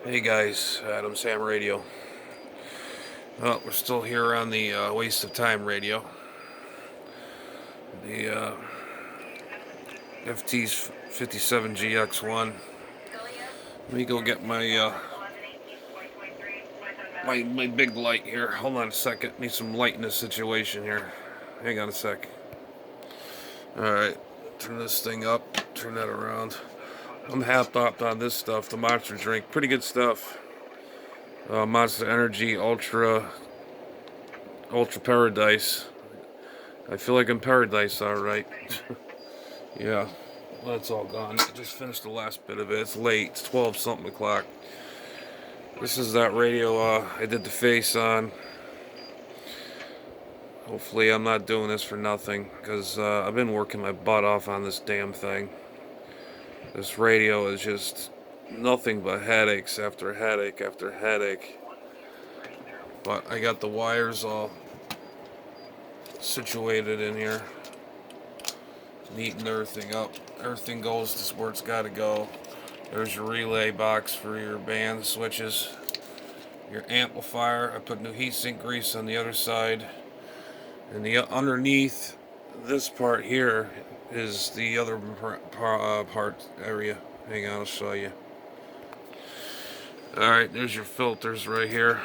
Hey guys, Adam Sam Radio. Well, we're still here on the Waste of Time Radio. The FT's 57GX1. Let me go get my big light here. Hold on a second. Need some light in this situation here. Hang on a sec. Alright, turn this thing up. Turn that around. I'm half-topped on this stuff, the Monster drink. Pretty good stuff. Monster Energy Ultra Paradise. I feel like I'm paradise, alright. Yeah, well, that's all gone. I just finished the last bit of it. It's late. It's 12 something o'clock. This is that radio I did the face on. Hopefully I'm not doing this for nothing, because I've been working my butt off on this damn thing. This radio is just nothing but headaches after headache after headache. But I got the wires all situated in here. Neaten everything up. Everything goes to where it's got to go. There's your relay box for your band switches. Your amplifier. I put new heatsink grease on the other side. And the underneath this part here is the other part area. Hang on, I'll show you. Alright, there's your filters right here.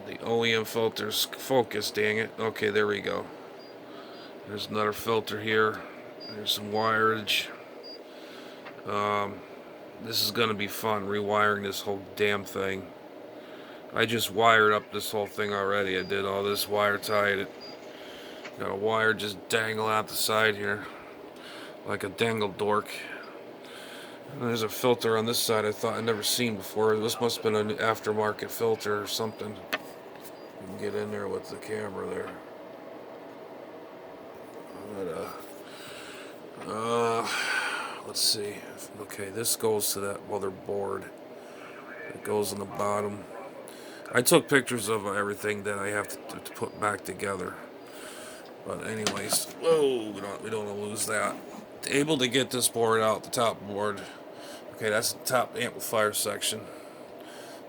The OEM filters. Focus, dang it. Okay, there we go. There's another filter here. There's some wireage. This is going to be fun, rewiring this whole damn thing. I just wired up this whole thing already. I did all this, wire tied it. Got a wire just dangling out the side here, like a dangle dork. And there's a filter on this side I thought I'd never seen before. This must have been an aftermarket filter or something. You can get in there with the camera there. Let's see. Okay, this goes to that motherboard. It goes on the bottom. I took pictures of everything that I have to put back together. But anyways, whoa, we don't want to lose that. Able to get this board out, the top board. Okay, that's the top amplifier section.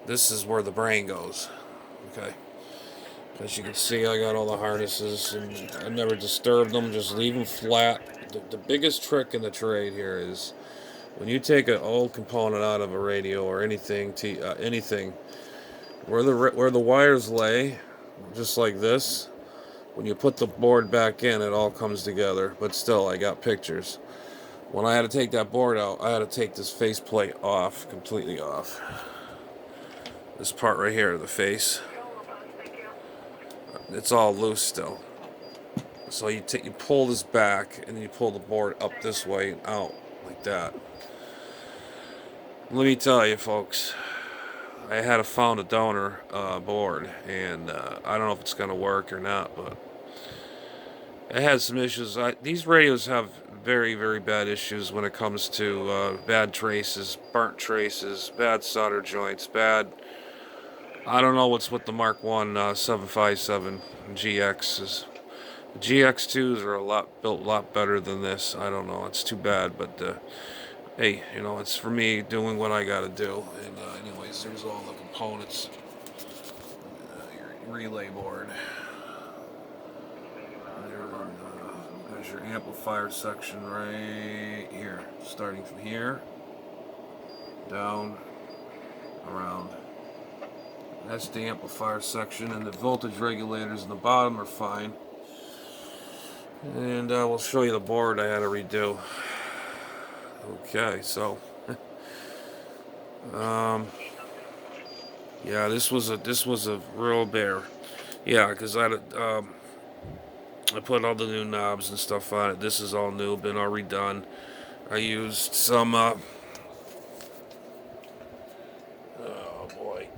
This is where the brain goes. Okay. As you can see, I got all the harnesses, and I never disturb them, just leave them flat. The biggest trick in the trade here is when you take an old component out of a radio or anything, where the wires lay, just like this, when you put the board back in, it all comes together. But still, I got pictures. When I had to take that board out, I had to take this faceplate off, completely off. This part right here, the face, it's all loose still. So you pull this back, and then you pull the board up this way and out like that. Let me tell you, folks, I had found a donor board, and I don't know if it's going to work or not, but it had some issues. These radios have very, very bad issues when it comes to bad traces, burnt traces, bad solder joints, I don't know what's with the Mark 1 757 GXs. The GX2s are built a lot better than this. I don't know. It's too bad, but hey, it's for me doing what I got to do. And anyways, there's all the components. Your relay board. There's your amplifier section right here, starting from here down around. That's the amplifier section, and the voltage regulators in the bottom are fine. And we'll show you the board I had to redo. Okay, so yeah, this was a real bear. Yeah, because I put all the new knobs and stuff on it. This is all new, been all redone. I used some oh boy.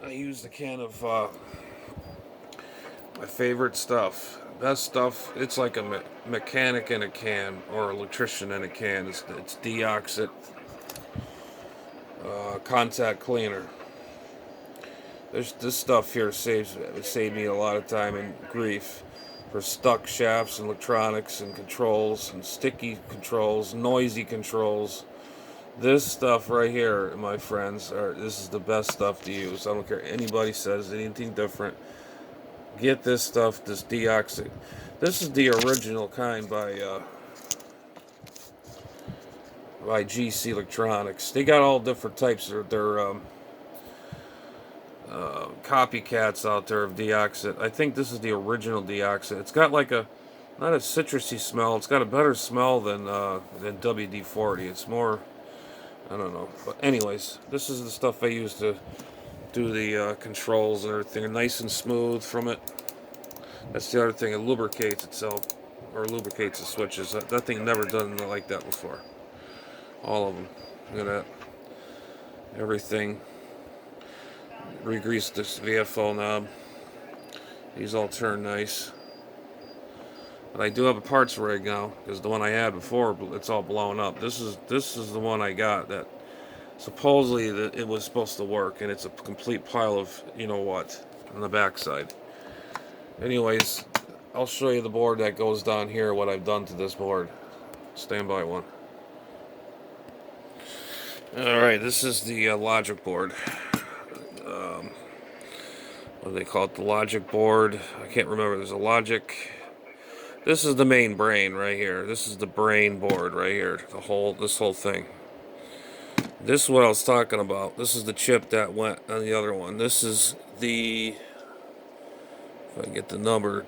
I used a can of my favorite stuff. Best stuff. It's like a mechanic in a can, or electrician in a can. It's deoxit contact cleaner. This stuff here saved me a lot of time and grief. for stuck shafts and electronics and controls and sticky controls, noisy controls. This stuff right here, my friends, this is the best stuff to use. I don't care anybody says anything different. Get this stuff, this deoxy. This is the original kind by GC Electronics. They got all different types of their copycats out there of deoxit. I think this is the original deoxit. It's got like not a citrusy smell. It's got a better smell than WD-40. It's more, I don't know. But anyways, this is the stuff I use to do the controls and everything. Nice and smooth from it. That's the other thing. It lubricates itself, or lubricates the switches. That thing never done like that before. All of them. Look at that. Everything. Re-grease this VFO knob. These all turn nice. But I do have a parts rig now, because the one I had before, it's all blown up. This is the one I got that supposedly that it was supposed to work, and it's a complete pile of you know what on the backside. Anyways, I'll show you the board that goes down here, what I've done to this board. Stand by one. Alright, this is the logic board. What do they call it? The logic board. I can't remember. There's a logic. This is the main brain right here. This is the brain board right here. This whole thing. This is what I was talking about. This is the chip that went on the other one. This is the, if I get the number,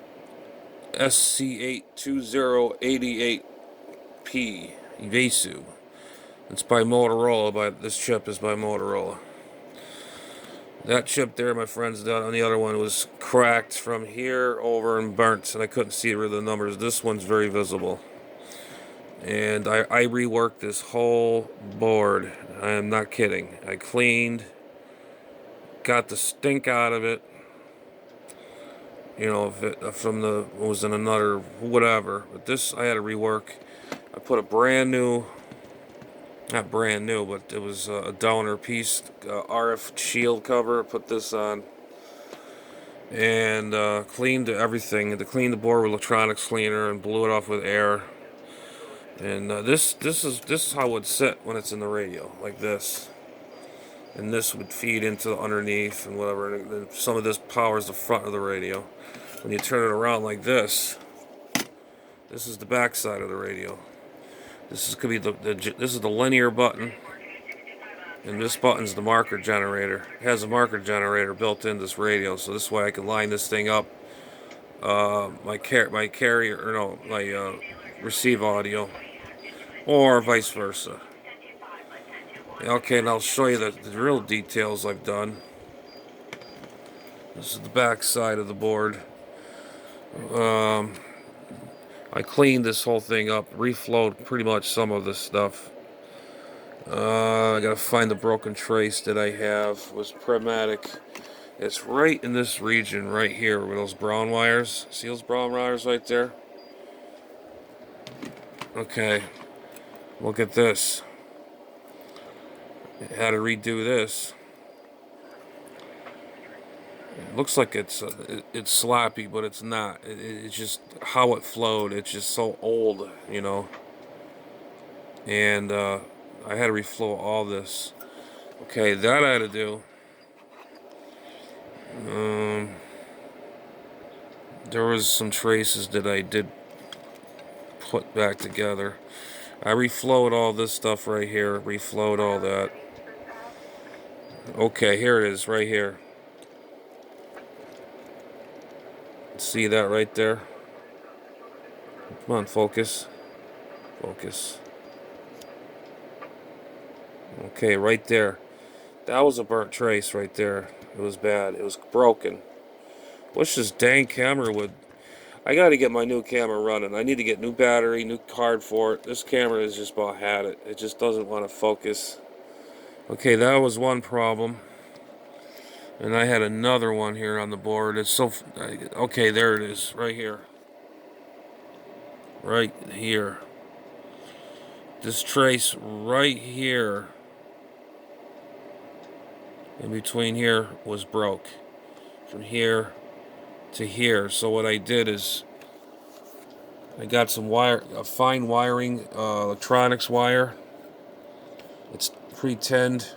SC82088P Yeasu. It's by Motorola. This chip is by Motorola. That chip there, my friends, on the other one was cracked from here over and burnt, and I couldn't see rid of the numbers. This one's very visible. And I reworked this whole board. I am not kidding. I cleaned, got the stink out of it. You know, if it was in another whatever. But this I had to rework. I put a brand new, not brand new, but it was a downer piece, RF shield cover. Put this on and cleaned everything. To clean the board with electronics cleaner and blew it off with air. And this is how it would sit when it's in the radio, like this. And this would feed into underneath and whatever. And some of this powers the front of the radio. When you turn it around like this, this is the back side of the radio. This could be this is the linear button, and this button's the marker generator. It has a marker generator built in this radio, so this way I can line this thing up. My receive audio, or vice versa. Okay, and I'll show you the real details I've done. This is the back side of the board. I cleaned this whole thing up, reflowed pretty much some of this stuff. I gotta find the broken trace that I have. It was Pragmatic. It's right in this region right here with those brown wires. See those brown wires right there? Okay, look at this. I had to redo this. It looks like it's sloppy, but it's not. It's just how it flowed. It's just so old, you know. And I had to reflow all this. Okay, that I had to do. There was some traces that I did put back together. I reflowed all this stuff right here. Reflowed all that. Okay, here it is, right here. See that right there? Come on, focus. Focus. Okay, right there. That was a burnt trace right there. It was bad. It was broken. Wish this dang camera would... I gotta get my new camera running. I need to get new battery, new card for it. This camera is just about had it. It just doesn't want to focus. Okay, that was one problem. And I had another one here on the board. It's so... Okay, there it is. Right here. Right here. This trace right here. In between here was broke. From here to here. So what I did is I got some wire, fine wiring, electronics wire. It's pre-tinned,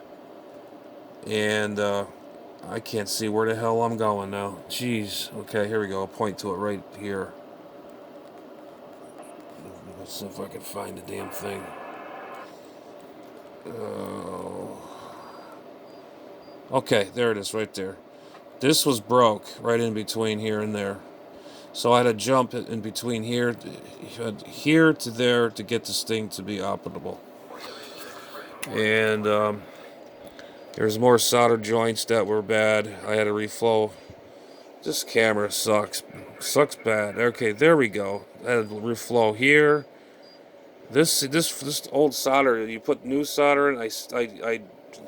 and I can't see where the hell I'm going now. Jeez. Okay, here we go. I'll point to it right here. Let's see if I can find the damn thing. Okay, there it is, right there. This was broke right in between here and there. So I had to jump in between here to there to get this thing to be operable. And there's more solder joints that were bad. I had to reflow. This camera sucks. Sucks bad. Okay, there we go. I had to reflow here. This old solder, you put new solder in. I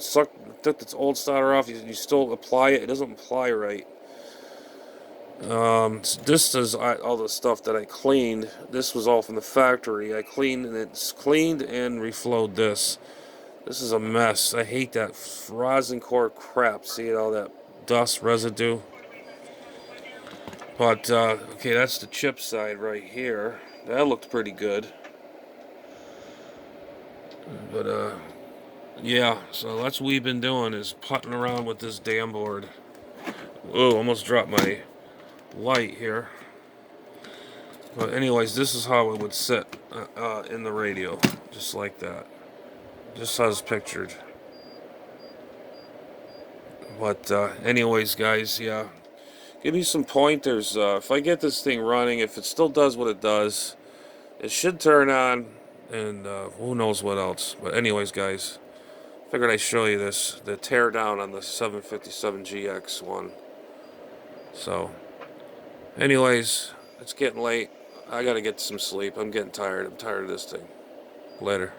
took this old solder off. You still apply it. It doesn't apply right. This is all the stuff that I cleaned. This was all from the factory. I cleaned and it's cleaned and reflowed this. This is a mess. I hate that rosin core crap. See all that dust residue. But okay, that's the chip side right here. That looked pretty good. But yeah. So that's what we've been doing is putting around with this damn board. Whoa, almost dropped my light here. But anyways, this is how it would sit in the radio, just like that, just as pictured. But anyways, guys, yeah, give me some pointers. If I get this thing running, if it still does what it does, it should turn on, and who knows what else. But anyways, guys, figured I'd show you this, the teardown on the 757GX one. So, anyways, it's getting late. I gotta get some sleep. I'm getting tired. I'm tired of this thing. Later.